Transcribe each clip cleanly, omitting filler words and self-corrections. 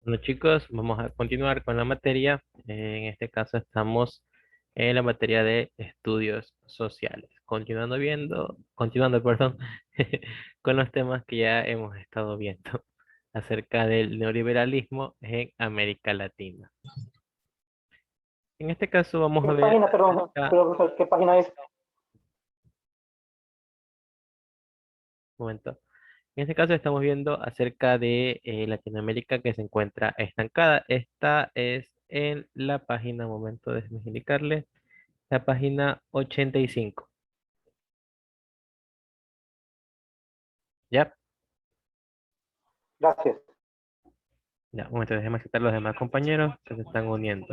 Bueno, chicos, vamos a continuar con la materia. En este caso estamos en la materia de estudios sociales. Continuando, perdón, con los temas que ya hemos estado viendo acerca del neoliberalismo en América Latina. En este caso vamos a ¿Qué ver página, perdón, acerca, profesor, qué página es? un momento. En este caso estamos viendo acerca de Latinoamérica que se encuentra estancada. Esta es en la página, un momento, déjenme indicarle. La página 85. Ya, Gracias. ya, un momento, déjeme aceptar los demás compañeros que se están uniendo.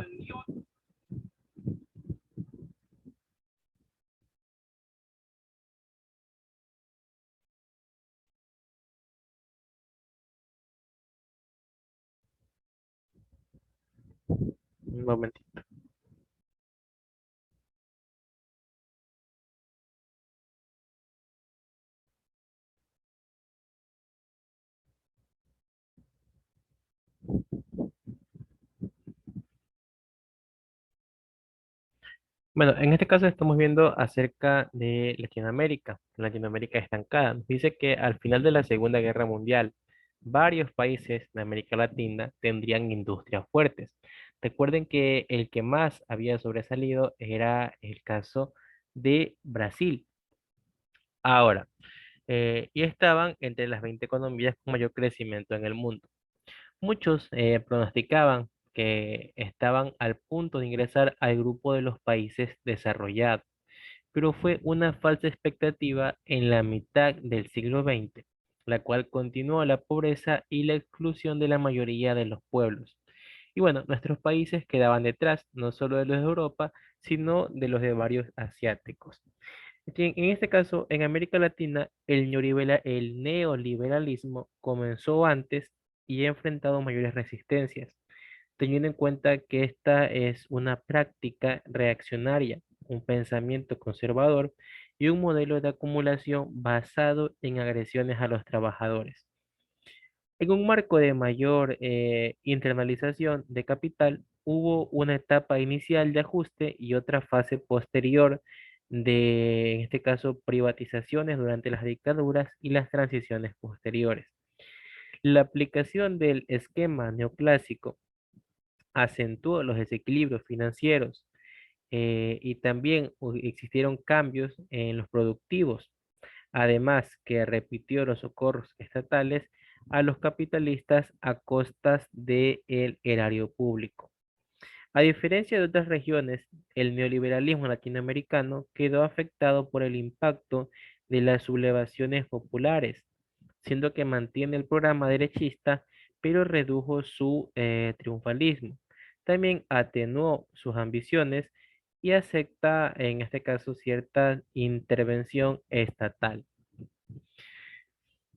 Un momentito. Bueno, en este caso estamos viendo acerca de Latinoamérica, Latinoamérica estancada. Nos dice que al final de la Segunda Guerra Mundial, varios países de América Latina tendrían industrias fuertes. Recuerden que el que más había sobresalido era el caso de Brasil. Ahora, y estaban entre las 20 economías con mayor crecimiento en el mundo. Muchos pronosticaban que estaban al punto de ingresar al grupo de los países desarrollados, pero fue una falsa expectativa en la mitad del siglo XX, la cual continuó la pobreza y la exclusión de la mayoría de los pueblos. Y bueno, nuestros países quedaban detrás, no solo de los de Europa, sino de los de varios asiáticos. En este caso, en América Latina, el neoliberalismo comenzó antes y ha enfrentado mayores resistencias, teniendo en cuenta que esta es una práctica reaccionaria, un pensamiento conservador y un modelo de acumulación basado en agresiones a los trabajadores. En un marco de mayor internalización de capital, hubo una etapa inicial de ajuste y otra fase posterior de, en este caso, privatizaciones durante las dictaduras y las transiciones posteriores. La aplicación del esquema neoclásico acentuó los desequilibrios financieros y también existieron cambios en los productivos, además que repitió los socorros estatales a los capitalistas a costas del erario público. A diferencia de otras regiones, el neoliberalismo latinoamericano quedó afectado por el impacto de las sublevaciones populares, siendo que mantiene el programa derechista, pero redujo su triunfalismo. También atenuó sus ambiciones y acepta, en este caso, cierta intervención estatal.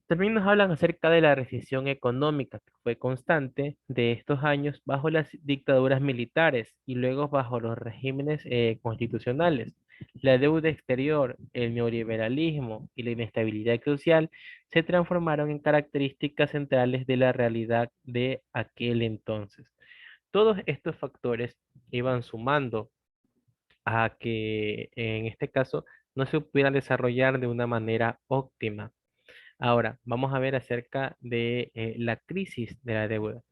También nos hablan acerca de la recesión económica que fue constante de estos años bajo las dictaduras militares y luego bajo los regímenes constitucionales. La deuda exterior, el neoliberalismo y la inestabilidad social se transformaron en características centrales de la realidad de aquel entonces. Todos estos factores iban sumando a que en este caso no se pudiera desarrollar de una manera óptima. Ahora, vamos a ver acerca de la crisis de la deuda.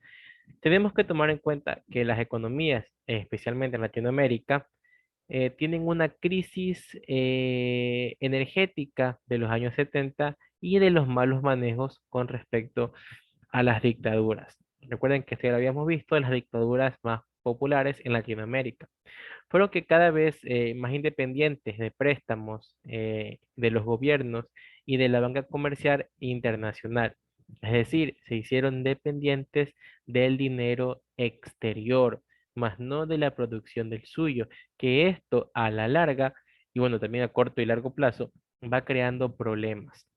Tenemos que tomar en cuenta que las economías, especialmente en Latinoamérica, tienen una crisis energética de los años 70 y de los malos manejos con respecto a las dictaduras. Recuerden que esto ya lo habíamos visto, las dictaduras más populares en Latinoamérica fueron que cada vez más independientes de préstamos de los gobiernos y de la banca comercial internacional. Es decir, se hicieron dependientes del dinero exterior, más no de la producción del suyo, que esto a la larga, y bueno, también a corto y largo plazo, va creando problemas.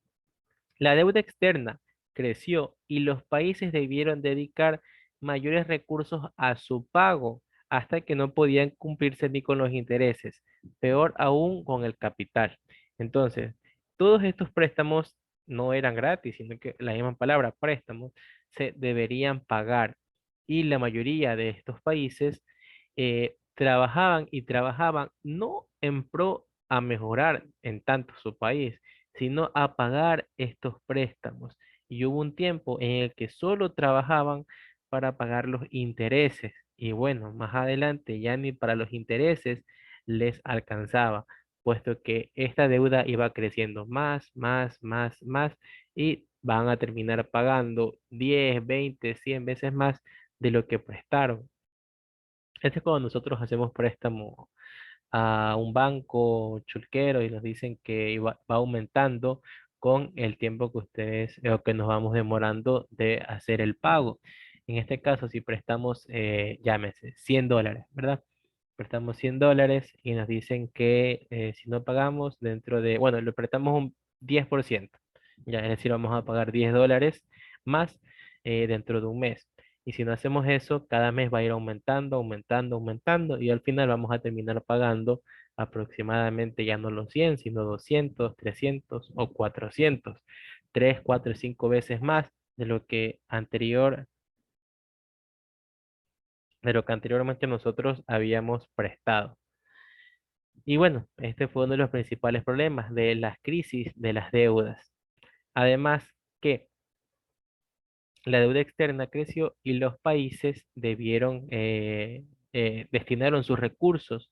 La deuda externa creció y los países debieron dedicar mayores recursos a su pago hasta que no podían cumplirse ni con los intereses, peor aún con el capital. Entonces, todos estos préstamos no eran gratis, sino que la misma palabra préstamos se deberían pagar. y la mayoría de estos países trabajaban y trabajaban no en pro a mejorar en tanto su país, sino a pagar estos préstamos. Y hubo un tiempo en el que solo trabajaban para pagar los intereses. Y bueno, más adelante ya ni para los intereses les alcanzaba, puesto que esta deuda iba creciendo más, y van a terminar pagando 10, 20, 100 veces más de lo que prestaron. Este es cuando nosotros hacemos préstamo a un banco chulquero y nos dicen que va aumentando con el tiempo que ustedes o que nos vamos demorando de hacer el pago. En este caso, si prestamos, llámese, $100, ¿verdad? Prestamos $100 y nos dicen que si no pagamos dentro de, bueno, le prestamos un 10%, ya, es decir, vamos a pagar $10 más dentro de un mes. Y si no hacemos eso, cada mes va a ir aumentando, y al final vamos a terminar pagando aproximadamente ya no los 100 sino 200 300 o 400 3 4 5 veces más de lo que anteriormente nosotros habíamos prestado. Y bueno, este fue uno de los principales problemas de las crisis de las deudas. Además que la deuda externa creció y los países destinaron sus recursos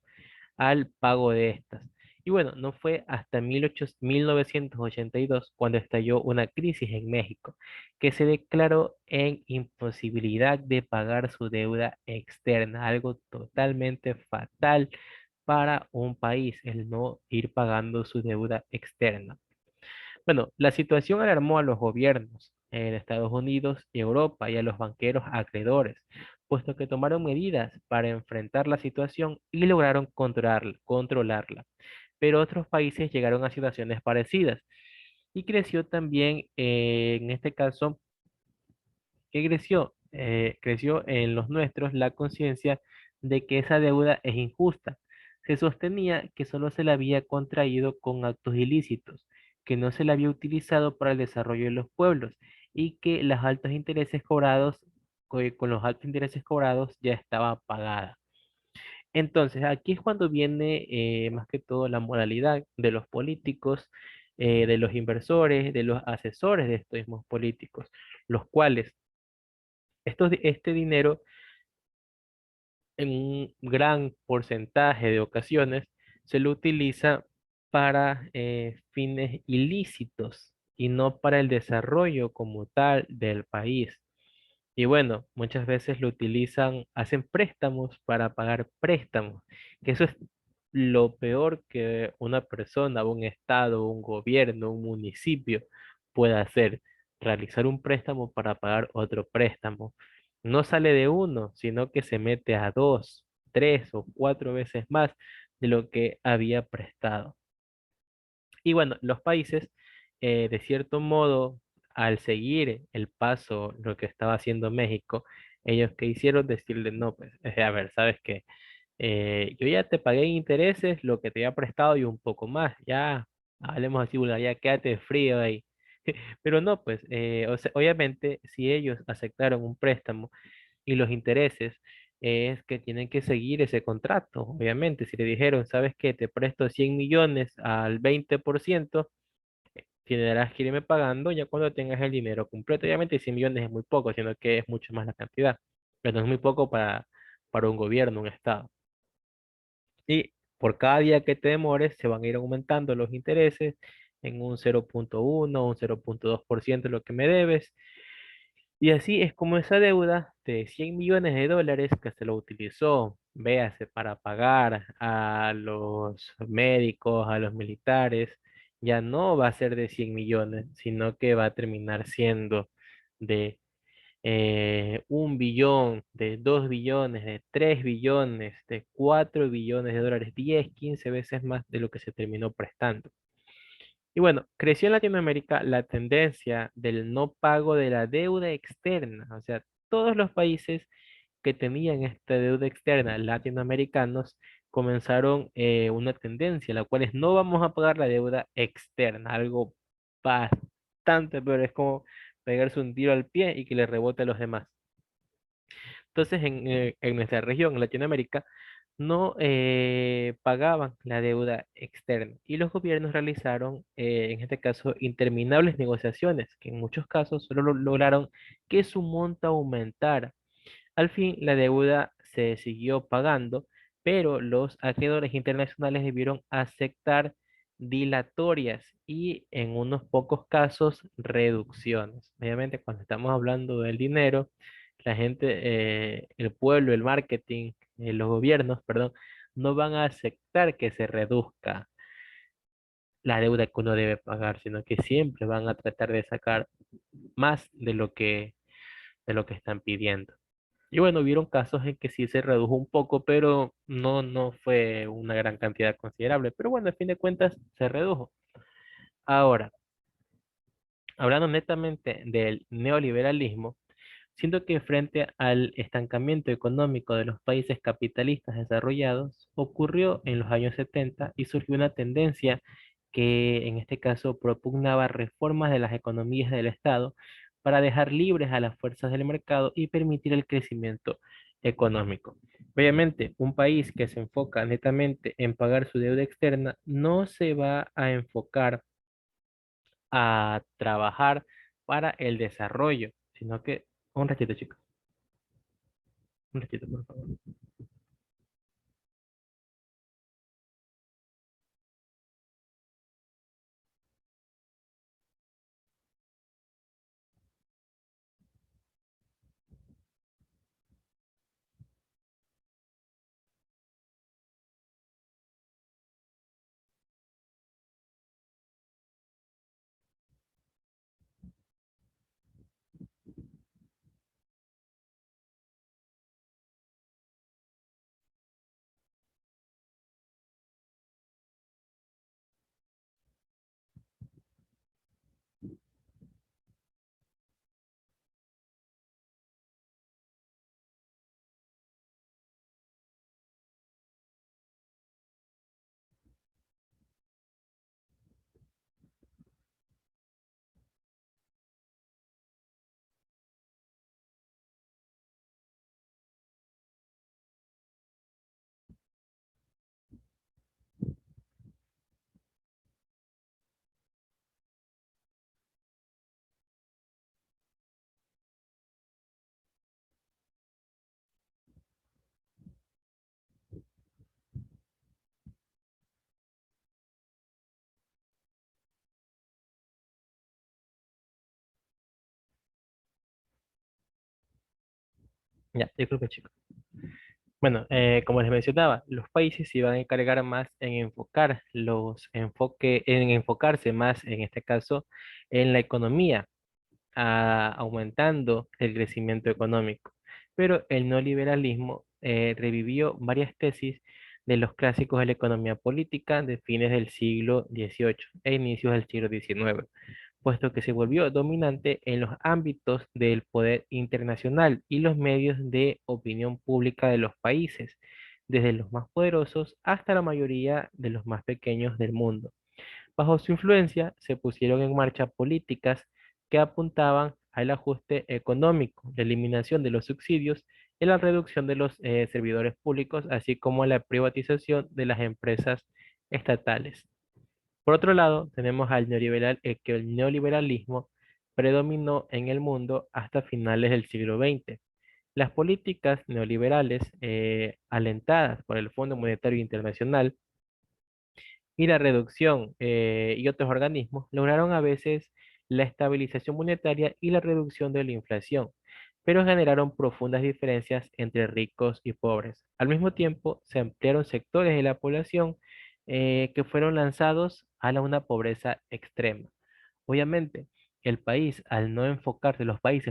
al pago de estas. Y bueno, no fue hasta 1982 cuando estalló una crisis en México, que se declaró en imposibilidad de pagar su deuda externa, algo totalmente fatal para un país, el no ir pagando su deuda externa. Bueno, la situación alarmó a los gobiernos de Estados Unidos y Europa y a los banqueros acreedores, puesto que tomaron medidas para enfrentar la situación y lograron controlarla. Pero otros países llegaron a situaciones parecidas y creció también, en este caso, ¿qué creció? Creció en los nuestros la conciencia de que esa deuda es injusta. Se sostenía que solo se la había contraído con actos ilícitos, que no se la había utilizado para el desarrollo de los pueblos y que los altos intereses cobrados, con los altos intereses cobrados ya estaba pagada. Entonces, aquí es cuando viene más que todo la moralidad de los políticos, de los inversores, de los asesores de estos mismos políticos, los cuales este dinero en un gran porcentaje de ocasiones se lo utiliza para fines ilícitos y no para el desarrollo como tal del país. Y bueno, muchas veces lo utilizan, hacen préstamos para pagar préstamos, que eso es lo peor que una persona, un estado, un gobierno, un municipio pueda hacer, realizar un préstamo para pagar otro préstamo. No sale de uno, sino que se mete a dos, tres o cuatro veces más de lo que había prestado. Y bueno, los países, de cierto modo, al seguir el paso, lo que estaba haciendo México, ellos que hicieron decirle, no, pues, a ver, ¿sabes qué? Yo ya te pagué en intereses lo que te había prestado y un poco más, ya, hablemos así, vulgar, ya quédate frío ahí. Pero no, pues, o sea, obviamente, si ellos aceptaron un préstamo y los intereses es que tienen que seguir ese contrato. Obviamente, si le dijeron, ¿sabes qué? Te presto 100 millones al 20%, tendrás que irme pagando ya cuando tengas el dinero completo. Obviamente 100 millones es muy poco, sino que es mucho más la cantidad. Pero no es muy poco para un gobierno, un estado. Y por cada día que te demores, se van a ir aumentando los intereses en un 0,1, un 0,2% lo que me debes. Y así es como esa deuda de 100 millones de dólares que se lo utilizó, véase, para pagar a los médicos, a los militares, ya no va a ser de 100 millones, sino que va a terminar siendo de 1 billón, de 2 billones, de 3 billones, de 4 billones de dólares, 10, 15 veces más de lo que se terminó prestando. Y bueno, creció en Latinoamérica la tendencia del no pago de la deuda externa. O sea, todos los países que tenían esta deuda externa, latinoamericanos, comenzaron una tendencia, la cual es no vamos a pagar la deuda externa, algo bastante peor. Es como pegarse un tiro al pie y que le rebote a los demás. Entonces, en nuestra región, en Latinoamérica, no pagaban la deuda externa y los gobiernos realizaron, en este caso, interminables negociaciones que en muchos casos solo lograron que su monto aumentara. Al fin, la deuda se siguió pagando, pero los acreedores internacionales debieron aceptar dilatorias y en unos pocos casos reducciones. Obviamente, cuando estamos hablando del dinero, la gente, el pueblo, el marketing, los gobiernos, perdón, no van a aceptar que se reduzca la deuda que uno debe pagar, sino que siempre van a tratar de sacar más de lo que están pidiendo. Y bueno, hubieron casos en que sí se redujo un poco, pero no fue una gran cantidad considerable. Pero bueno, a fin de cuentas se redujo. Ahora, hablando netamente del neoliberalismo, siento que frente al estancamiento económico de los países capitalistas desarrollados, ocurrió en los años 70 y surgió una tendencia que en este caso propugnaba reformas de las economías del Estado para dejar libres a las fuerzas del mercado y permitir el crecimiento económico. Obviamente, un país que se enfoca netamente en pagar su deuda externa no se va a enfocar a trabajar para el desarrollo, sino que, un ratito chicos, un ratito por favor. Ya, disculpe chicos. Bueno, como les mencionaba, los países se iban a encargar más en enfocar en enfocarse más, en este caso, en la economía, aumentando el crecimiento económico. Pero el neoliberalismo revivió varias tesis de los clásicos de la economía política de fines del siglo XVIII e inicios del siglo XIX, puesto que se volvió dominante en los ámbitos del poder internacional y los medios de opinión pública de los países, desde los más poderosos hasta la mayoría de los más pequeños del mundo. Bajo su influencia se pusieron en marcha políticas que apuntaban al ajuste económico, la eliminación de los subsidios y la reducción de los servidores públicos, así como la privatización de las empresas estatales. Por otro lado, tenemos que el neoliberalismo predominó en el mundo hasta finales del siglo XX. Las políticas neoliberales, alentadas por el Fondo Monetario Internacional, y la reducción y otros organismos lograron a veces la estabilización monetaria y la reducción de la inflación, pero generaron profundas diferencias entre ricos y pobres. Al mismo tiempo, se ampliaron sectores de la población que fueron lanzados a una pobreza extrema. Obviamente, los países,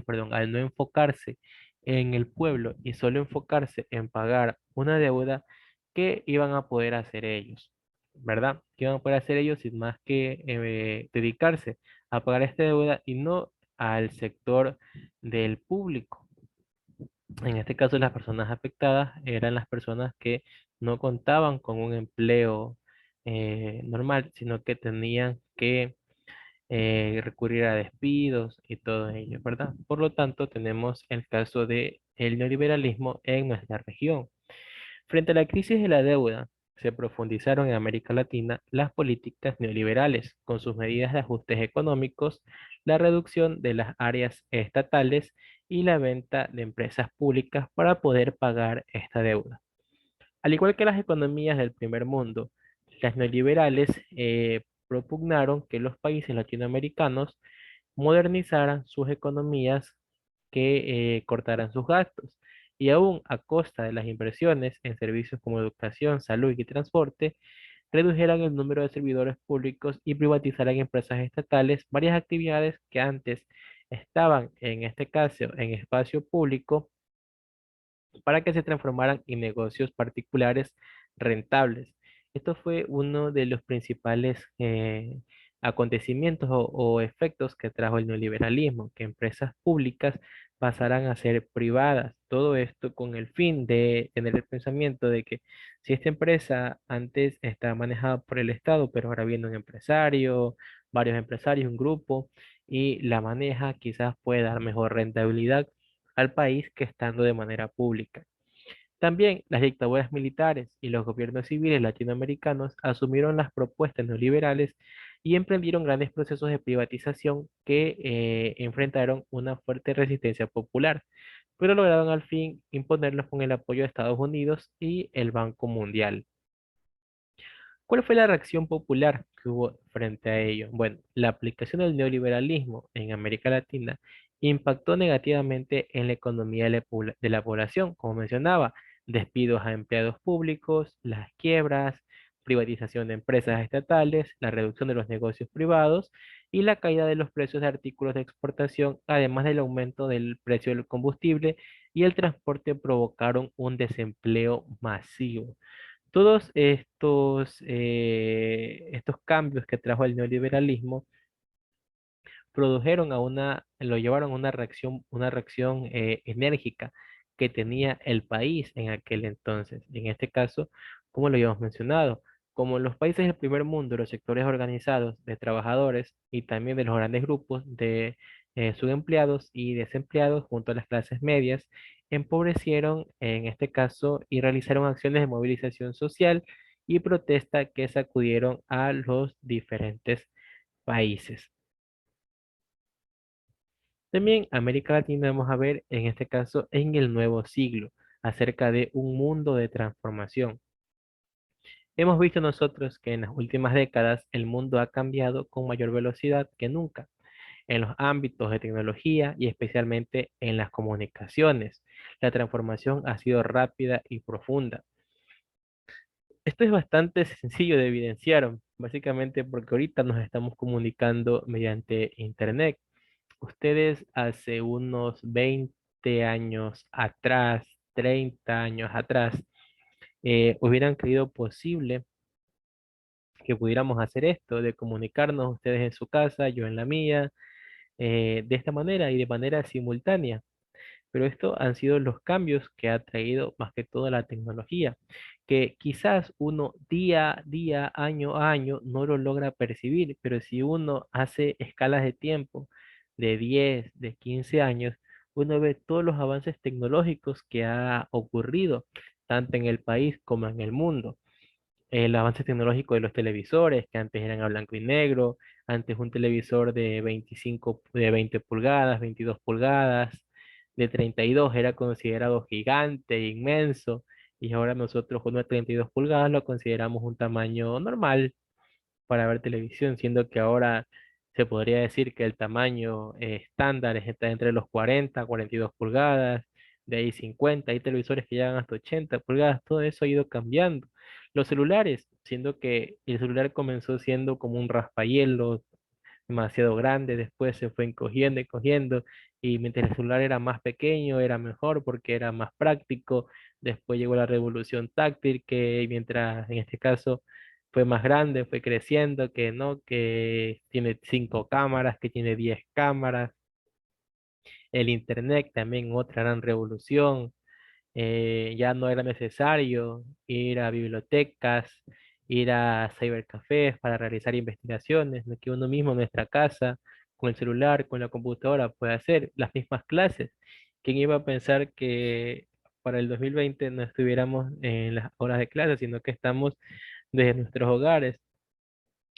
perdón, al no enfocarse en el pueblo y solo enfocarse en pagar una deuda, ¿qué iban a poder hacer ellos? ¿Verdad? ¿Qué iban a poder hacer ellos sin más que dedicarse a pagar esta deuda y no al sector del público? En este caso, las personas afectadas eran las personas que no contaban con un empleo normal, sino que tenían que recurrir a despidos y todo ello, ¿verdad? Por lo tanto, tenemos el caso de el neoliberalismo en nuestra región. Frente a la crisis de la deuda, se profundizaron en América Latina las políticas neoliberales, con sus medidas de ajustes económicos, la reducción de las áreas estatales y la venta de empresas públicas para poder pagar esta deuda. Al igual que las economías del primer mundo, las neoliberales propugnaron que los países latinoamericanos modernizaran sus economías, que cortaran sus gastos y aún a costa de las inversiones en servicios como educación, salud y transporte, redujeran el número de servidores públicos y privatizaran empresas estatales, varias actividades que antes estaban, en este caso, en espacio público, para que se transformaran en negocios particulares rentables. Esto fue uno de los principales acontecimientos o efectos que trajo el neoliberalismo, que empresas públicas pasaran a ser privadas. Todo esto con el fin de tener el pensamiento de que si esta empresa antes estaba manejada por el Estado, pero ahora viene un empresario, varios empresarios, un grupo, y la maneja, quizás puede dar mejor rentabilidad al país que estando de manera pública. También las dictaduras militares y los gobiernos civiles latinoamericanos asumieron las propuestas neoliberales y emprendieron grandes procesos de privatización que enfrentaron una fuerte resistencia popular, pero lograron al fin imponerlos con el apoyo de Estados Unidos y el Banco Mundial. ¿Cuál fue la reacción popular que hubo frente a ello? Bueno, la aplicación del neoliberalismo en América Latina impactó negativamente en la economía de la población, como mencionaba, despidos a empleados públicos, las quiebras, privatización de empresas estatales, la reducción de los negocios privados y la caída de los precios de artículos de exportación, además del aumento del precio del combustible y el transporte provocaron un desempleo masivo. Todos estos cambios que trajo el neoliberalismo lo llevaron a una reacción enérgica que tenía el país en aquel entonces. En este caso, como lo habíamos mencionado, como en los países del primer mundo, los sectores organizados de trabajadores y también de los grandes grupos de subempleados y desempleados junto a las clases medias, empobrecieron en este caso y realizaron acciones de movilización social y protesta que sacudieron a los diferentes países. También América Latina vamos a ver en este caso en el nuevo siglo, acerca de un mundo de transformación. Hemos visto nosotros que en las últimas décadas el mundo ha cambiado con mayor velocidad que nunca en los ámbitos de tecnología y especialmente en las comunicaciones. La transformación ha sido rápida y profunda. Esto es bastante sencillo de evidenciar, básicamente porque ahorita nos estamos comunicando mediante Internet. Ustedes hace unos 20 años atrás, 30 años atrás, hubieran creído posible que pudiéramos hacer esto, de comunicarnos ustedes en su casa, yo en la mía, de esta manera y de manera simultánea. Pero esto han sido los cambios que ha traído más que todo la tecnología, que quizás uno día a día, año a año, no lo logra percibir, pero si uno hace escalas de tiempo de 10 de 15 años, uno ve todos los avances tecnológicos que ha ocurrido, tanto en el país como en el mundo. El avance tecnológico de los televisores, que antes eran a blanco y negro, antes un televisor de 25, de 20 pulgadas, 22 pulgadas, de 32 era considerado gigante, inmenso, y ahora nosotros uno de 32 pulgadas lo consideramos un tamaño normal para ver televisión, siendo que ahora se podría decir que el tamaño estándar está entre los 40, 42 pulgadas, de ahí 50, hay televisores que llegan hasta 80 pulgadas, todo eso ha ido cambiando. Los celulares, siendo que el celular comenzó siendo como un raspahielo demasiado grande, después se fue encogiendo, encogiendo, y mientras el celular era más pequeño, era mejor porque era más práctico. Después llegó la revolución táctil, que mientras en este caso fue más grande, fue creciendo, que no, que tiene 5 cámaras, que tiene 10 cámaras. El internet también, otra gran revolución. Ya no era necesario ir a bibliotecas ir a cybercafés para realizar investigaciones, ¿no? Que uno mismo en nuestra casa, con el celular, con la computadora, puede hacer las mismas clases. ¿Quién iba a pensar que para el 2020 no estuviéramos en las horas de clase, sino que estamos desde nuestros hogares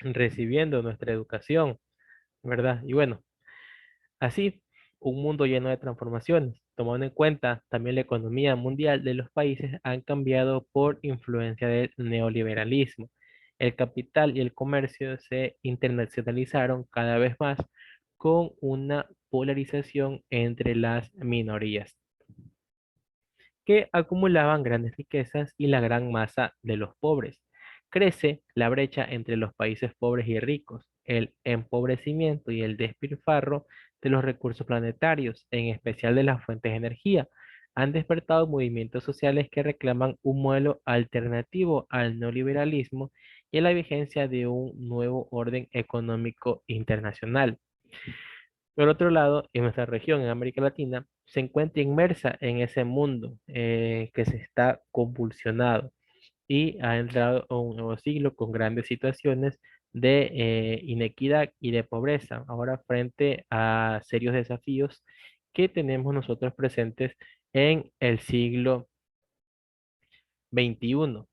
recibiendo nuestra educación, ¿verdad? Y bueno, así, un mundo lleno de transformaciones, tomando en cuenta también la economía mundial de los países han cambiado por influencia del neoliberalismo. El capital y el comercio se internacionalizaron cada vez más con una polarización entre las minorías que acumulaban grandes riquezas y la gran masa de los pobres. Crece la brecha entre los países pobres y ricos, el empobrecimiento y el despilfarro de los recursos planetarios, en especial de las fuentes de energía, han despertado movimientos sociales que reclaman un modelo alternativo al neoliberalismo y a la vigencia de un nuevo orden económico internacional. Por otro lado, en nuestra región, en América Latina, se encuentra inmersa en ese mundo que se está convulsionado y ha entrado a un nuevo siglo con grandes situaciones de inequidad y de pobreza, ahora frente a serios desafíos que tenemos nosotros presentes en el siglo XXI.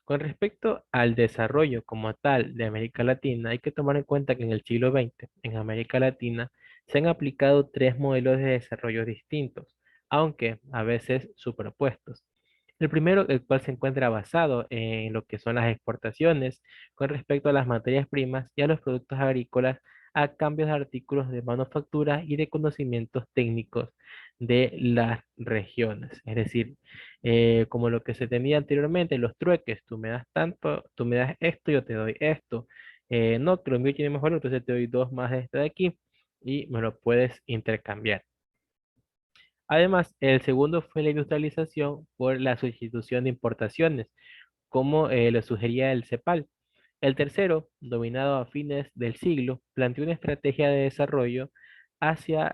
Con respecto al desarrollo como tal de América Latina, hay que tomar en cuenta que en el siglo XX, en América Latina, se han aplicado tres modelos de desarrollo distintos, aunque a veces superpuestos. El primero, el cual se encuentra basado en lo que son las exportaciones con respecto a las materias primas y a los productos agrícolas a cambios de artículos de manufactura y de conocimientos técnicos de las regiones. Es decir, como lo que se tenía anteriormente, los trueques, tú me das tanto, tú me das esto, yo te doy esto. No, que lo mío tiene mejor, entonces te doy dos más de este de aquí y me lo puedes intercambiar. Además, el segundo fue la industrialización por la sustitución de importaciones, como lo sugería el CEPAL. El tercero, dominado a fines del siglo, planteó una estrategia de desarrollo hacia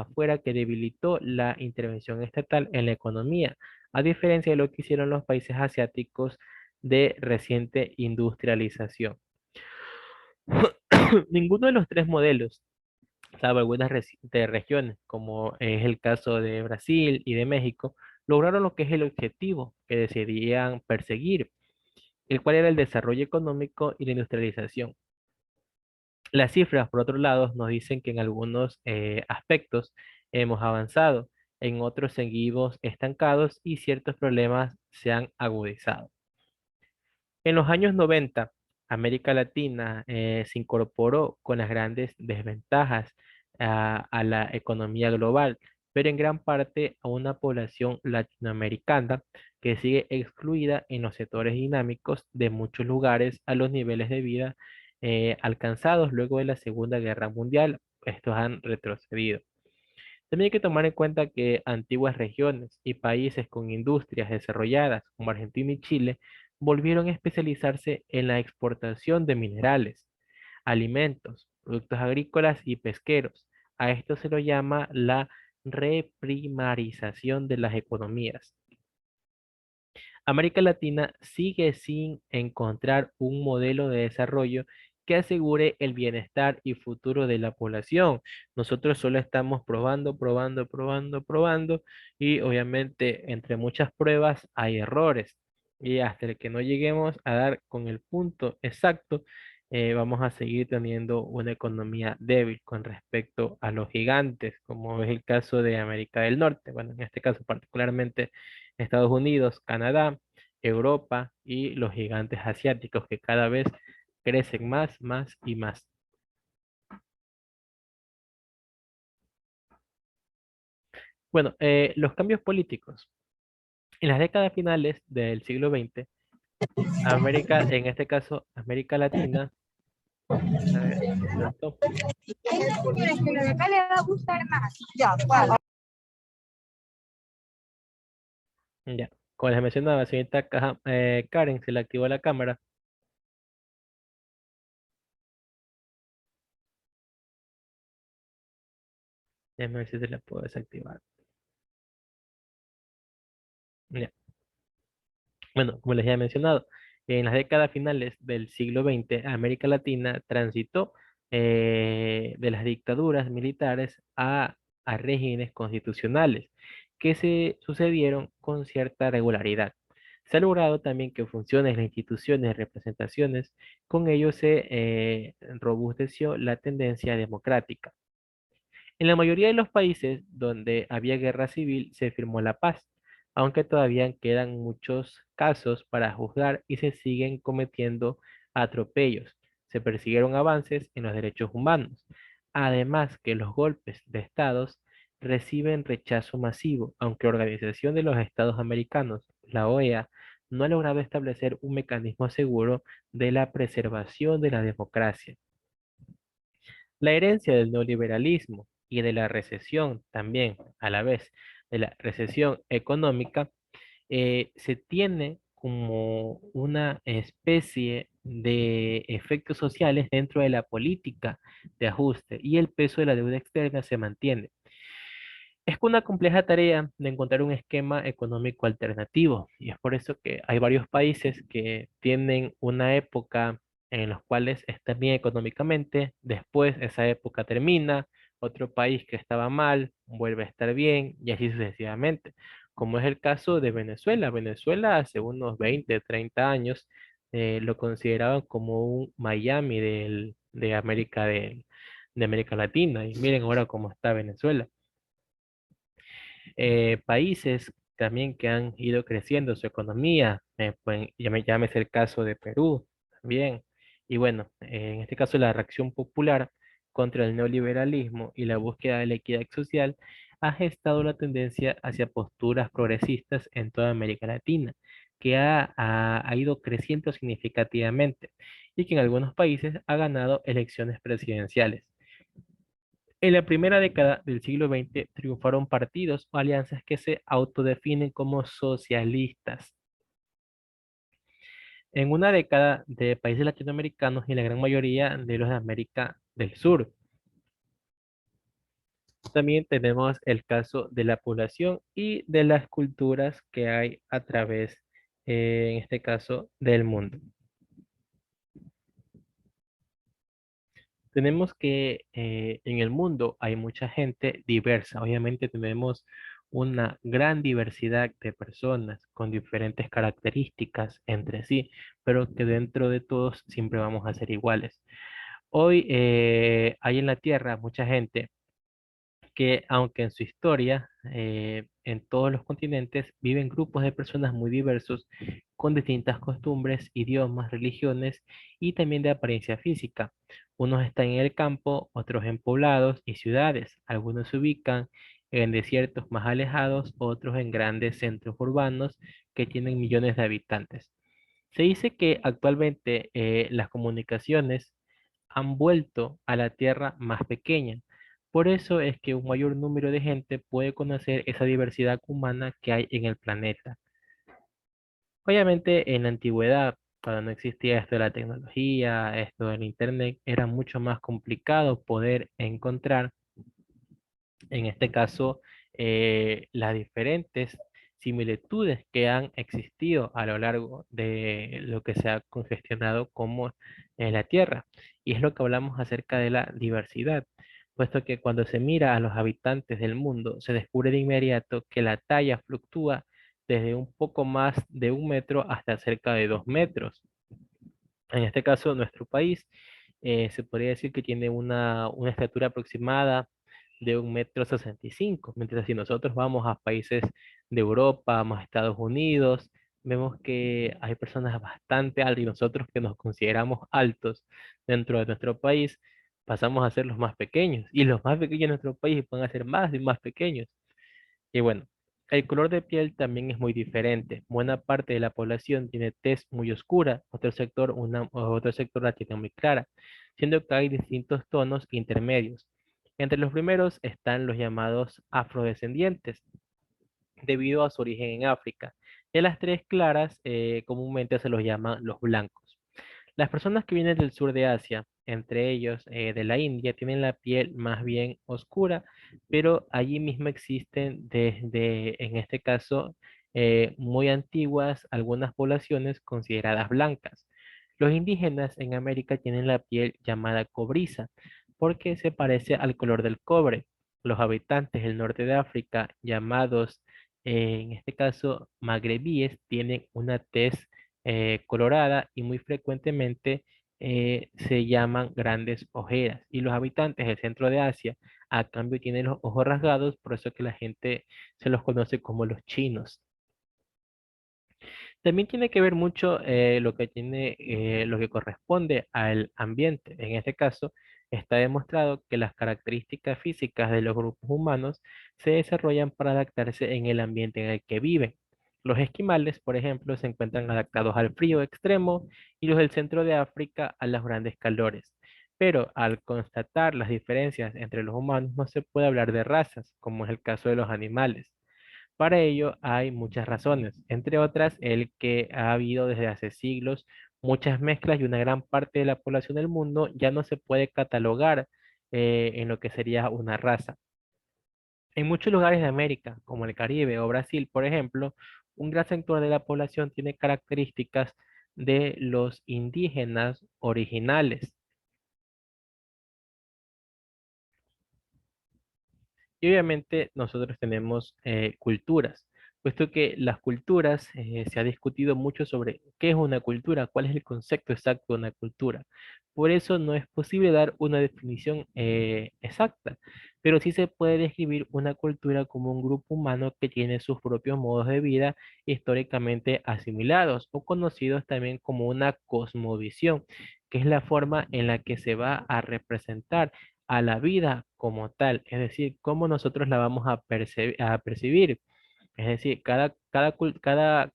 afuera que debilitó la intervención estatal en la economía, a diferencia de lo que hicieron los países asiáticos de reciente industrialización. Ninguno de los tres modelos, salvo algunas regiones, como es el caso de Brasil y de México, lograron lo que es el objetivo que decidían perseguir, el cual era el desarrollo económico y la industrialización. Las cifras, por otro lado, nos dicen que en algunos aspectos hemos avanzado, en otros seguimos estancados y ciertos problemas se han agudizado. En los años 90, América Latina se incorporó con las grandes desventajas a la economía global, pero en gran parte a una población latinoamericana que sigue excluida en los sectores dinámicos de muchos lugares a los niveles de vida alcanzados luego de la Segunda Guerra Mundial. Estos han retrocedido. También hay que tomar en cuenta que antiguas regiones y países con industrias desarrolladas como Argentina y Chile volvieron a especializarse en la exportación de minerales, alimentos, productos agrícolas y pesqueros. A esto se lo llama la reprimarización de las economías. América Latina sigue sin encontrar un modelo de desarrollo que asegure el bienestar y futuro de la población. Nosotros solo estamos probando, probando, probando, probando y obviamente entre muchas pruebas hay errores. Y hasta el que no lleguemos a dar con el punto exacto, vamos a seguir teniendo una economía débil con respecto a los gigantes, como es el caso de América del Norte. Bueno, en este caso particularmente Estados Unidos, Canadá, Europa y los gigantes asiáticos que cada vez crecen más, más y más. Bueno, los cambios políticos. En las décadas finales del siglo XX, América, en este caso América Latina, a ver, un momento, Es que lo de acá le va a gustar más. Ya, ¿cuál? ya, como les mencionaba, señorita Karen, se le activó la cámara. Déjame ver si se la puedo desactivar. Ya. Bueno, como les había mencionado, En las décadas finales del siglo XX, América Latina transitó de las dictaduras militares a regímenes constitucionales que se sucedieron con cierta regularidad. Se ha logrado también que funcionen las instituciones y representaciones, con ello se robusteció la tendencia democrática. En la mayoría de los países donde había guerra civil se firmó la paz, aunque todavía quedan muchos casos para juzgar y se siguen cometiendo atropellos. Se persiguieron avances en los derechos humanos. Además que los golpes de estados reciben rechazo masivo, aunque la Organización de los Estados Americanos, la OEA, no ha logrado establecer un mecanismo seguro de la preservación de la democracia. La herencia del neoliberalismo y de la recesión también, a la vez, de la recesión económica, se tiene como una especie de efectos sociales dentro de la política de ajuste y el peso de la deuda externa se mantiene. Es una compleja tarea de encontrar un esquema económico alternativo y es por eso que hay varios países que tienen una época en los cuales están bien económicamente, después esa época termina, otro país que estaba mal vuelve a estar bien y así sucesivamente, como es el caso de Venezuela. Venezuela hace unos 20, 30 años lo consideraban como un Miami de América Latina y miren ahora cómo está Venezuela. Países también que han ido creciendo su economía, llámese el caso de Perú también. Y bueno, en este caso la reacción popular contra el neoliberalismo y la búsqueda de la equidad social ha gestado la tendencia hacia posturas progresistas en toda América Latina, que ha ido creciendo significativamente y que en algunos países ha ganado elecciones presidenciales. En la primera década del siglo XX triunfaron partidos o alianzas que se autodefinen como socialistas. En una década de países latinoamericanos y la gran mayoría de los de América del Sur. También tenemos el caso de la población y de las culturas que hay a través, en este caso, del mundo. Tenemos que en el mundo hay mucha gente diversa. Obviamente tenemos una gran diversidad de personas con diferentes características entre sí, pero que dentro de todos siempre vamos a ser iguales. Hoy hay en la Tierra mucha gente que aunque en su historia, en todos los continentes, viven grupos de personas muy diversos, con distintas costumbres, idiomas, religiones y también de apariencia física. Unos están en el campo, otros en poblados y ciudades. Algunos se ubican en desiertos más alejados, otros en grandes centros urbanos que tienen millones de habitantes. Se dice que actualmente las comunicaciones han vuelto a la Tierra más pequeña. Por eso es que un mayor número de gente puede conocer esa diversidad humana que hay en el planeta. Obviamente en la antigüedad, cuando no existía esto de la tecnología, esto del internet, era mucho más complicado poder encontrar en este caso, las diferentes similitudes que han existido a lo largo de lo que se ha congestionado como la Tierra. Y es lo que hablamos acerca de la diversidad, puesto que cuando se mira a los habitantes del mundo, se descubre de inmediato que la talla fluctúa desde un poco más de 1 metro hasta cerca de 2 metros. En este caso, nuestro país se podría decir que tiene una estatura aproximada de 1,65 m, mientras si nosotros vamos a países de Europa, vamos a Estados Unidos, vemos que hay personas bastante altas y nosotros que nos consideramos altos dentro de nuestro país, pasamos a ser los más pequeños y los más pequeños de nuestro país van a ser más y más pequeños. Y bueno, el color de piel también es muy diferente. Buena parte de la población tiene tez muy oscura, otro sector la tiene muy clara, siendo que hay distintos tonos intermedios. Entre los primeros están los llamados afrodescendientes, debido a su origen en África. Y a las tres claras comúnmente se los llama los blancos. Las personas que vienen del sur de Asia, entre ellos de la India, tienen la piel más bien oscura, pero allí mismo existen desde, en este caso, muy antiguas, algunas poblaciones consideradas blancas. Los indígenas en América tienen la piel llamada cobriza porque se parece al color del cobre. Los habitantes del norte de África, llamados en este caso magrebíes, tienen una tez colorada y muy frecuentemente se llaman grandes ojeras. Y los habitantes del centro de Asia, a cambio, tienen los ojos rasgados, por eso que la gente se los conoce como los chinos. También tiene que ver mucho lo que tiene, lo que corresponde al ambiente. En este caso, está demostrado que las características físicas de los grupos humanos se desarrollan para adaptarse en el ambiente en el que viven. Los esquimales, por ejemplo, se encuentran adaptados al frío extremo y los del centro de África a los grandes calores. Pero al constatar las diferencias entre los humanos, no se puede hablar de razas, como es el caso de los animales. Para ello hay muchas razones, entre otras el que ha habido desde hace siglos muchas mezclas y una gran parte de la población del mundo ya no se puede catalogar en lo que sería una raza. En muchos lugares de América, como el Caribe o Brasil, por ejemplo, un gran sector de la población tiene características de los indígenas originales. Y obviamente nosotros tenemos culturas, puesto que las culturas, se ha discutido mucho sobre qué es una cultura, cuál es el concepto exacto de una cultura. Por eso no es posible dar una definición exacta, pero sí se puede describir una cultura como un grupo humano que tiene sus propios modos de vida históricamente asimilados o conocidos también como una cosmovisión, que es la forma en la que se va a representar a la vida como tal, es decir, cómo nosotros la vamos a percibir. Es decir, cada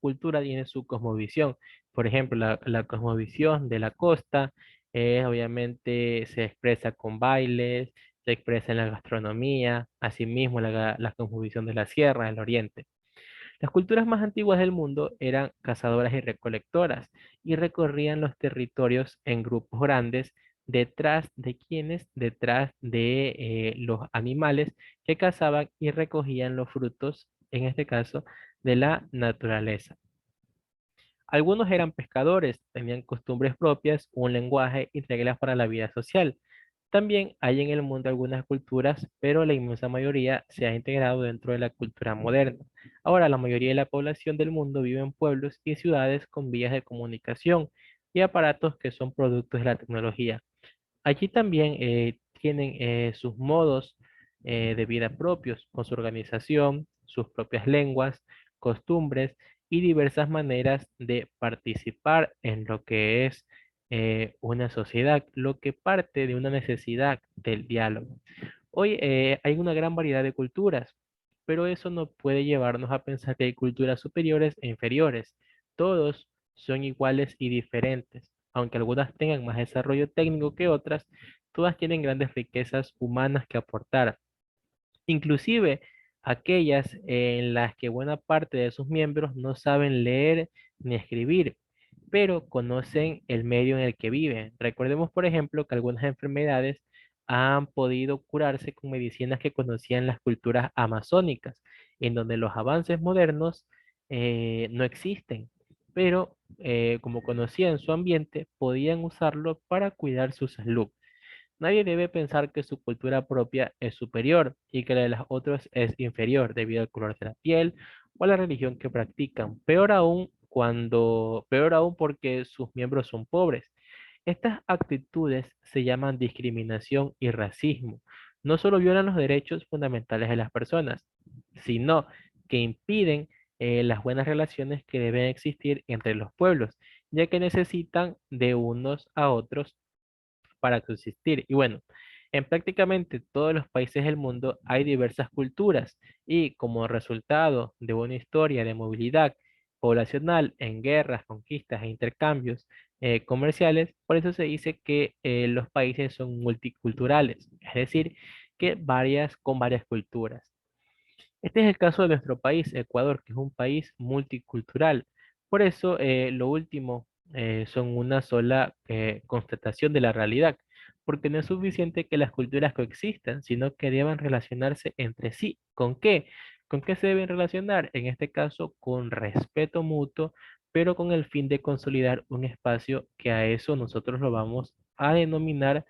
cultura tiene su cosmovisión. Por ejemplo, la cosmovisión de la costa obviamente se expresa con bailes, se expresa en la gastronomía, asimismo la cosmovisión de la sierra, del oriente. Las culturas más antiguas del mundo eran cazadoras y recolectoras y recorrían los territorios en grupos grandes detrás de quienes, detrás de los animales que cazaban y recogían los frutos, en este caso, de la naturaleza. Algunos eran pescadores, tenían costumbres propias, un lenguaje y reglas para la vida social. También hay en el mundo algunas culturas, pero la inmensa mayoría se ha integrado dentro de la cultura moderna. Ahora, la mayoría de la población del mundo vive en pueblos y ciudades con vías de comunicación y aparatos que son productos de la tecnología. Allí también tienen sus modos de vida propios, con su organización, sus propias lenguas, costumbres y diversas maneras de participar en lo que es una sociedad, lo que parte de una necesidad del diálogo. Hoy hay una gran variedad de culturas, pero eso no puede llevarnos a pensar que hay culturas superiores e inferiores. Todos son iguales y diferentes. Aunque algunas tengan más desarrollo técnico que otras, todas tienen grandes riquezas humanas que aportar. Inclusive aquellas en las que buena parte de sus miembros no saben leer ni escribir, pero conocen el medio en el que viven. Recordemos, por ejemplo, que algunas enfermedades han podido curarse con medicinas que conocían las culturas amazónicas, en donde los avances modernos no existen, pero como conocían su ambiente, podían usarlo para cuidar su salud. Nadie debe pensar que su cultura propia es superior y que la de los otros es inferior debido al color de la piel o a la religión que practican. Peor aún porque sus miembros son pobres. Estas actitudes se llaman discriminación y racismo. No solo violan los derechos fundamentales de las personas, sino que impiden las buenas relaciones que deben existir entre los pueblos, ya que necesitan de unos a otros para subsistir. Y bueno, en prácticamente todos los países del mundo hay diversas culturas y como resultado de una historia de movilidad poblacional en guerras, conquistas e intercambios comerciales, por eso se dice que los países son multiculturales, es decir, que con varias culturas. Este es el caso de nuestro país, Ecuador, que es un país multicultural. Por eso, lo último son una sola constatación de la realidad, porque no es suficiente que las culturas coexistan, sino que deban relacionarse entre sí. ¿Con qué? ¿Con qué se deben relacionar? En este caso, con respeto mutuo, pero con el fin de consolidar un espacio que a eso nosotros lo vamos a denominar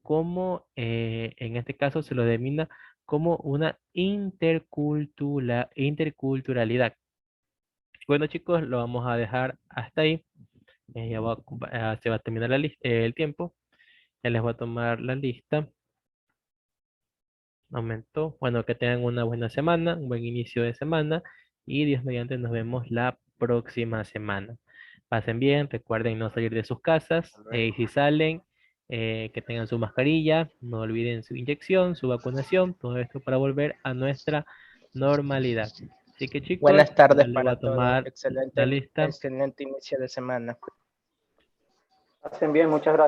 como, en este caso se lo denomina como una interculturalidad. Bueno, chicos, lo vamos a dejar hasta ahí. Se va a terminar el tiempo. Ya les voy a tomar la lista. Aumentó. Bueno, que tengan una buena semana, un buen inicio de semana y Dios mediante nos vemos la próxima semana. Pasen bien, recuerden no salir de sus casas y si salen, que tengan su mascarilla, no olviden su inyección, su vacunación, todo esto para volver a nuestra normalidad. Así que chicos, Buenas ya tardes les voy para a todos. tomar la Excelente, lista. excelente inicio de semana. Hacen bien, muchas gracias.